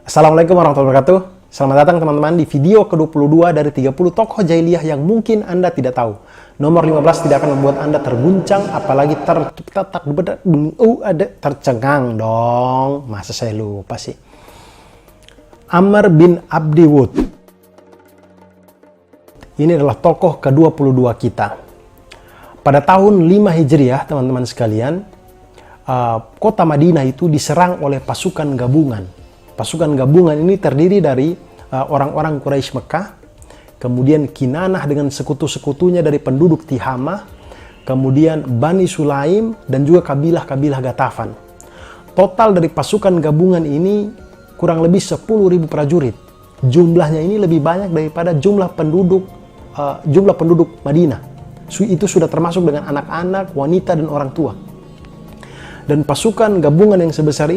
Assalamualaikum warahmatullahi wabarakatuh. Selamat datang teman-teman di video ke-22 dari 30 tokoh jahiliyah yang mungkin Anda tidak tahu. Nomor 15 tidak akan membuat Anda terguncang, apalagi tercengang dong. Masa saya lupa sih. Amr bin Abdi Wud. Ini adalah tokoh ke-22 kita. Pada tahun 5 Hijriah, teman-teman sekalian, kota Madinah itu diserang oleh pasukan gabungan. Pasukan gabungan ini terdiri dari orang-orang Quraisy Mekah, kemudian Kinanah dengan sekutu-sekutunya dari penduduk Tihamah, kemudian Bani Sulaim, dan juga kabilah-kabilah Gatafan. Total dari pasukan gabungan ini kurang lebih 10.000 prajurit. Jumlahnya ini lebih banyak daripada jumlah penduduk Madinah. Itu sudah termasuk dengan anak-anak, wanita, dan orang tua. Dan pasukan gabungan sebesar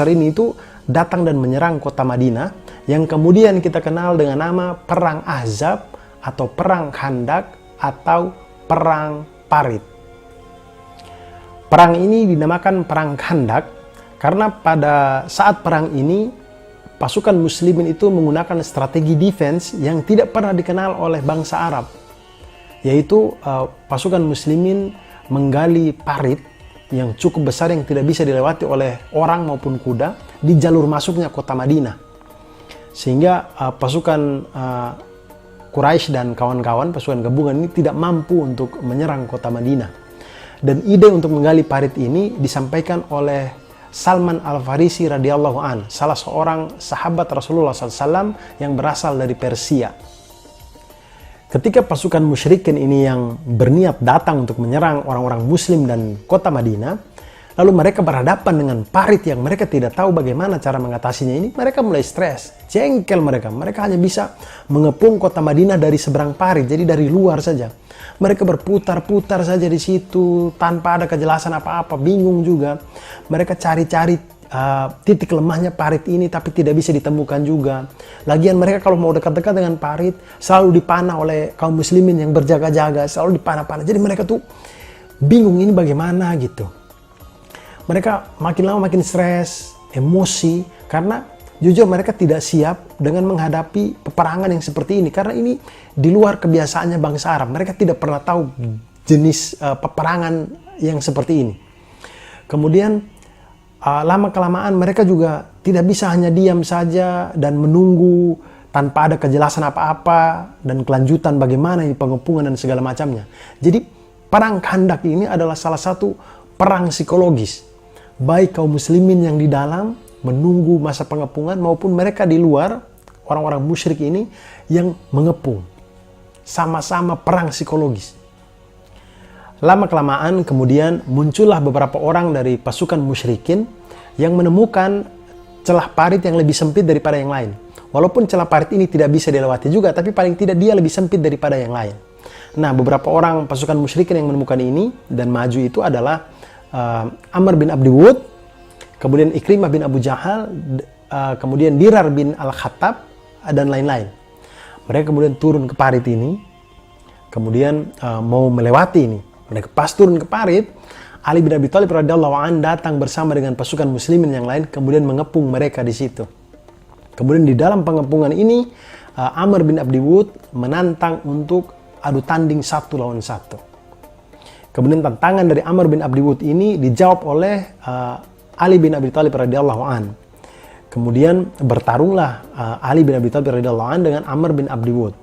ini itu datang dan menyerang kota Madinah, yang kemudian kita kenal dengan nama Perang Ahzab atau Perang Khandak atau Perang Parit. Perang ini dinamakan Perang Khandak karena pada saat perang ini pasukan muslimin itu menggunakan strategi defense yang tidak pernah dikenal oleh bangsa Arab, yaitu pasukan muslimin menggali parit yang cukup besar yang tidak bisa dilewati oleh orang maupun kuda di jalur masuknya kota Madinah. Sehingga pasukan Quraisy dan kawan-kawan, pasukan gabungan ini tidak mampu untuk menyerang kota Madinah. Dan ide untuk menggali parit ini disampaikan oleh Salman Al-Farisi radhiyallahu an, salah seorang sahabat Rasulullah SAW yang berasal dari Persia. Ketika pasukan musyrikin ini yang berniat datang untuk menyerang orang-orang muslim dan kota Madinah, lalu mereka berhadapan dengan parit yang mereka tidak tahu bagaimana cara mengatasinya ini, mereka mulai stres, jengkel mereka. Mereka hanya bisa mengepung kota Madinah dari seberang parit, jadi dari luar saja. Mereka berputar-putar saja di situ tanpa ada kejelasan apa-apa, bingung juga. Mereka cari-cari titik lemahnya parit ini tapi tidak bisa ditemukan juga. Lagian mereka kalau mau dekat-dekat dengan parit selalu dipanah oleh kaum muslimin yang berjaga-jaga, selalu dipanah-panah. Jadi mereka tuh bingung ini bagaimana gitu. Mereka makin lama makin stres, emosi, karena jujur mereka tidak siap dengan menghadapi peperangan yang seperti ini, karena ini di luar kebiasaannya bangsa Arab. Mereka tidak pernah tahu jenis peperangan yang seperti ini. Kemudian lama-kelamaan mereka juga tidak bisa hanya diam saja dan menunggu tanpa ada kejelasan apa-apa dan kelanjutan bagaimana ini pengepungan dan segala macamnya. Jadi perang Khandak ini adalah salah satu perang psikologis. Baik kaum muslimin yang di dalam menunggu masa pengepungan maupun mereka di luar, orang-orang musyrik ini yang mengepung. Sama-sama perang psikologis. Lama-kelamaan kemudian muncullah beberapa orang dari pasukan musyrikin yang menemukan celah parit yang lebih sempit daripada yang lain. Walaupun celah parit ini tidak bisa dilewati juga, tapi paling tidak dia lebih sempit daripada yang lain. Nah, beberapa orang pasukan musyrikin yang menemukan ini dan maju itu adalah Amr bin Abdi Wud, kemudian Ikrimah bin Abu Jahal, kemudian Dirar bin Al-Khattab, dan lain-lain. Mereka kemudian turun ke parit ini, kemudian mau melewati ini. Mereka pas turun ke parit, Ali bin Abi Thalib radhiyallahu an datang bersama dengan pasukan muslimin yang lain, kemudian mengepung mereka di situ. Kemudian di dalam pengepungan ini, Amr bin Abdi Wud menantang untuk adu tanding 1 lawan 1. Kemudian tantangan dari Amr bin Abdi Wud ini dijawab oleh Ali bin Abi Thalib radhiyallahu an. Kemudian bertarunglah Ali bin Abi Thalib radhiyallahu an dengan Amr bin Abdi Wud.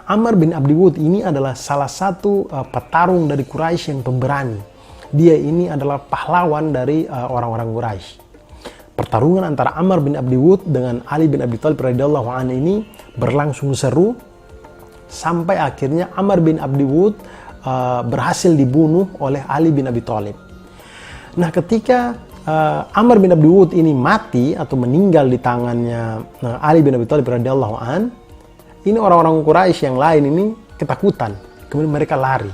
Amr bin Abdi Wud ini adalah salah satu petarung dari Quraisy yang pemberani. Dia ini adalah pahlawan dari orang-orang Quraisy. Pertarungan antara Amr bin Abdi Wud dengan Ali bin Abi Thalib radhiyallahu an ini berlangsung seru sampai akhirnya Amr bin Abdi Wud berhasil dibunuh oleh Ali bin Abi Thalib. Nah, ketika Amr bin Abdi Wud ini mati atau meninggal di tangannya Ali bin Abi Thalib radhiyallahu an, ini orang-orang Quraisy yang lain ini ketakutan. Kemudian mereka lari.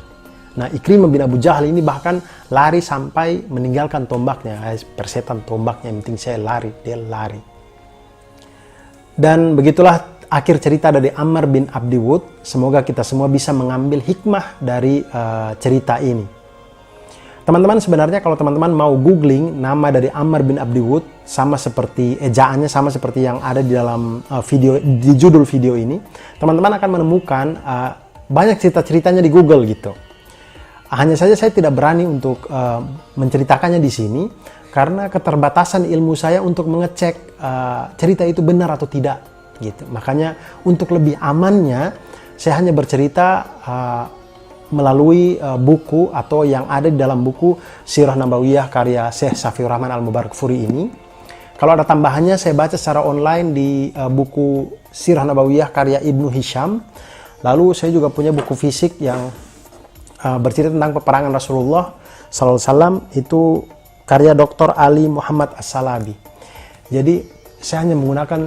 Nah, Ikrimah bin Abu Jahal ini bahkan lari sampai meninggalkan tombaknya. Persetan tombaknya, yang penting saya lari, dia lari. Dan begitulah akhir cerita dari Amr bin Abdi Wud. Semoga kita semua bisa mengambil hikmah dari cerita ini. Teman-teman, sebenarnya kalau teman-teman mau googling nama dari Amr bin Abdi Wud, sama seperti ejaannya, sama seperti yang ada di dalam video, di judul video ini, teman-teman akan menemukan banyak cerita-ceritanya di Google gitu. Hanya saja saya tidak berani untuk menceritakannya di sini karena keterbatasan ilmu saya untuk mengecek cerita itu benar atau tidak gitu. Makanya untuk lebih amannya saya hanya bercerita melalui buku atau yang ada di dalam buku Sirah Nabawiyah karya Syekh Safiur Rahman Al-Mubarakfuri ini. Kalau ada tambahannya saya baca secara online di buku Sirah Nabawiyah karya Ibnu Hisham. Lalu saya juga punya buku fisik yang bercerita tentang peperangan Rasulullah SAW, itu karya Dr. Ali Muhammad As-Salabi. Jadi saya hanya menggunakan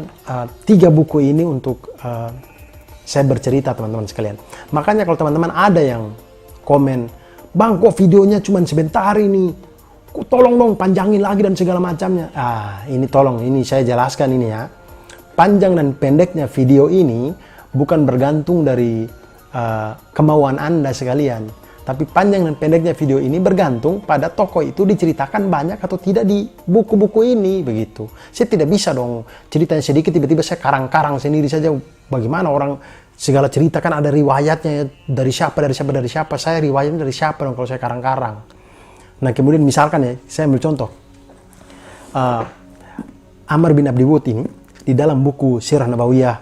3 buku ini untuk saya bercerita, teman-teman sekalian. Makanya kalau teman-teman ada yang komen, "Bang, kok videonya cuma sebentar ini? Kok tolong dong panjangin lagi dan segala macamnya." Ini tolong, ini saya jelaskan ini ya. Panjang dan pendeknya video ini bukan bergantung dari kemauan Anda sekalian. Tapi panjang dan pendeknya video ini bergantung pada tokoh itu diceritakan banyak atau tidak di buku-buku ini, begitu. Saya tidak bisa dong ceritanya sedikit tiba-tiba saya karang-karang sendiri saja. Bagaimana orang segala cerita kan ada riwayatnya, dari siapa, saya riwayatnya dari siapa dong kalau saya karang-karang. Nah kemudian misalkan ya, saya ambil contoh. Amr bin Abdi Wud ini, di dalam buku Sirah Nabawiyah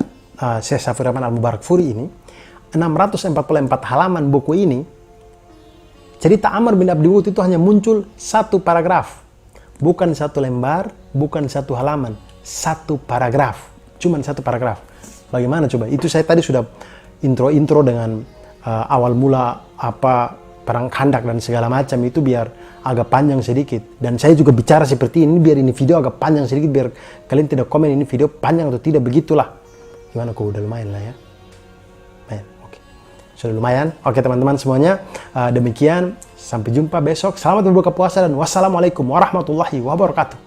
Syekh Safiur Rahman Al-Mubarakfuri ini, 644 halaman buku ini, cerita Amr bin Abdi Wud itu hanya muncul 1 paragraf. Bukan 1 lembar, bukan 1 halaman. 1 paragraf. Cuman 1 paragraf. Bagaimana coba? Itu saya tadi sudah intro dengan awal mula apa perang Khandak dan segala macam, itu biar agak panjang sedikit. Dan saya juga bicara seperti ini biar ini video agak panjang sedikit, biar kalian tidak komen ini video panjang atau tidak, begitulah. Gimana kok, udah lumayan lah ya. Oke. Sudah lumayan. Oke teman-teman semuanya, demikian. Sampai jumpa besok. Selamat berbuka puasa dan wassalamualaikum warahmatullahi wabarakatuh.